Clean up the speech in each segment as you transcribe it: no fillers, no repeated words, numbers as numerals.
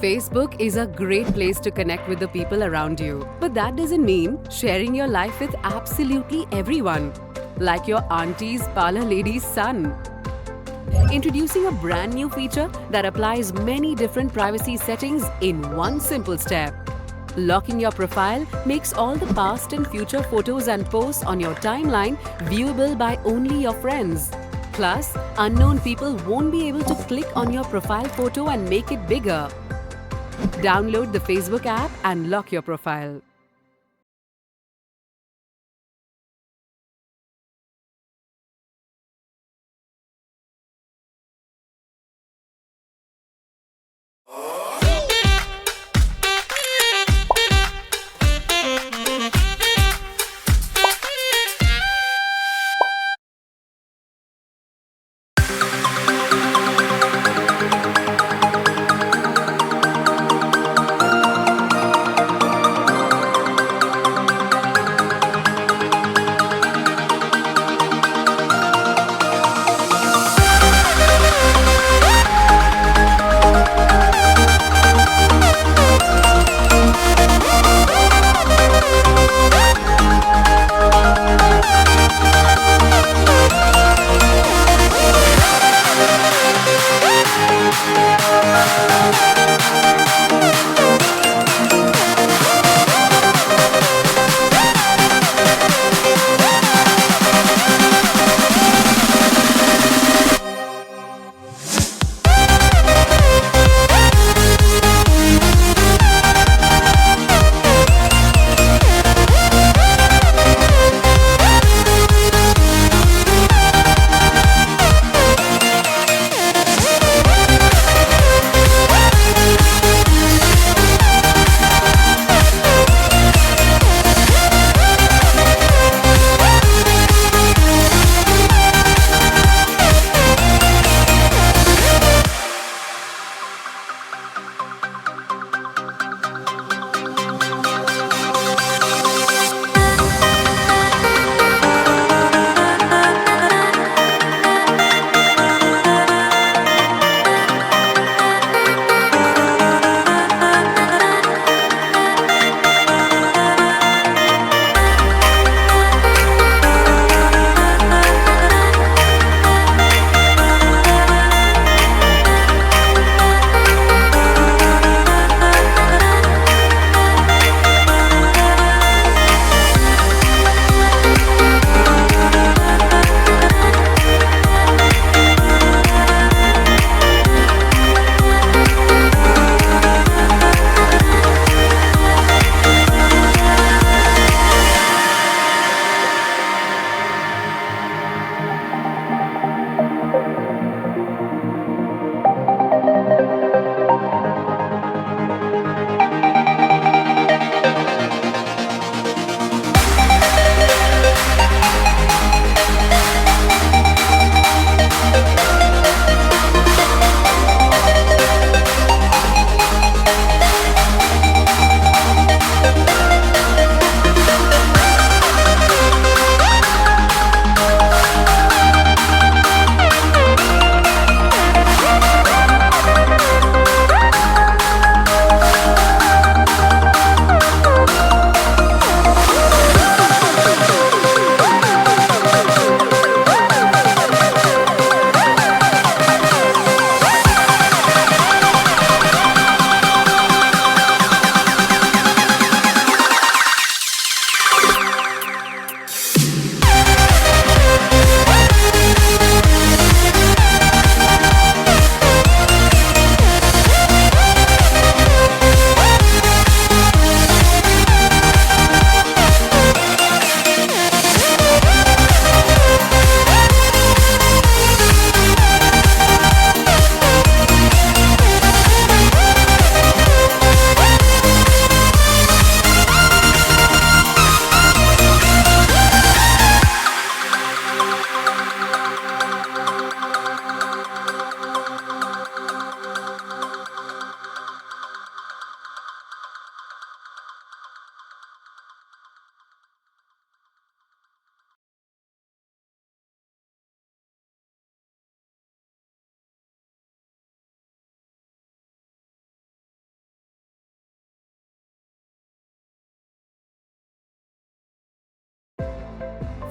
Facebook is a great place to connect with the people around you. But that doesn't mean sharing your life with absolutely everyone, like your auntie's parlor lady's son. Introducing a brand new feature that applies many different privacy settings in one simple step. Locking your profile makes all the past and future photos and posts on your timeline viewable by only your friends. Plus, unknown people won't be able to click on your profile photo and make it bigger. Download the Facebook app and lock your profile.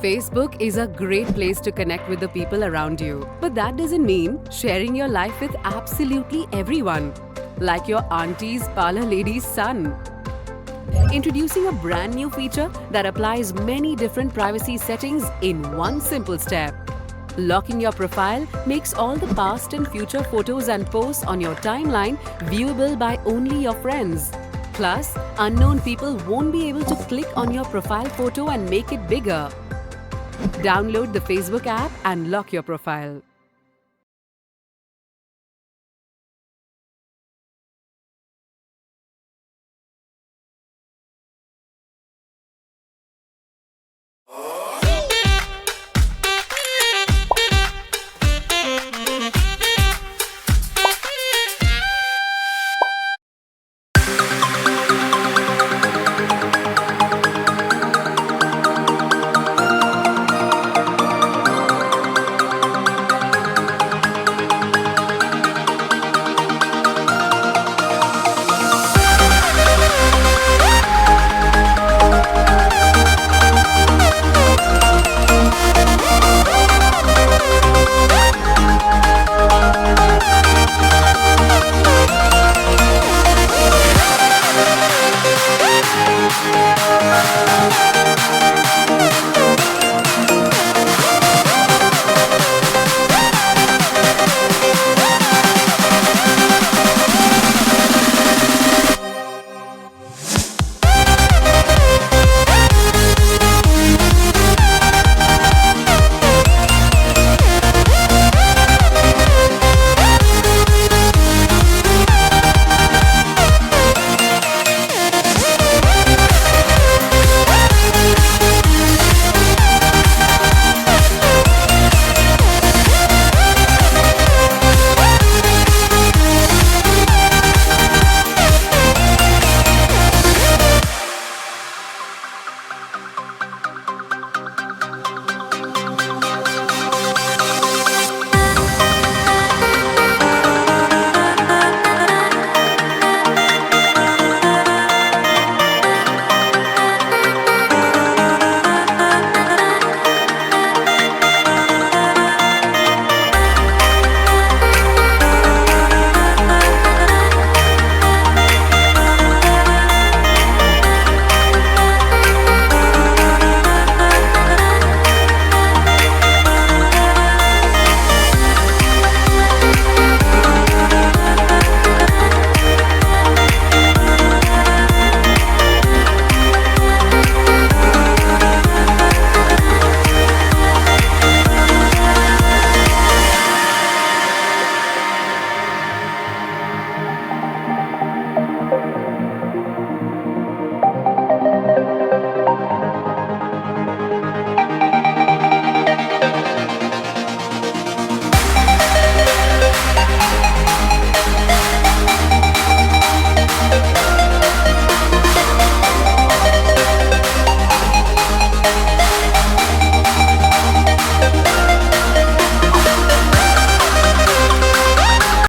Facebook is a great place to connect with the people around you. But that doesn't mean sharing your life with absolutely everyone, like your auntie's parlor lady's son. Introducing a brand new feature that applies many different privacy settings in one simple step. Locking your profile makes all the past and future photos and posts on your timeline viewable by only your friends. Plus, unknown people won't be able to click on your profile photo and make it bigger. Download the Facebook app and lock your profile.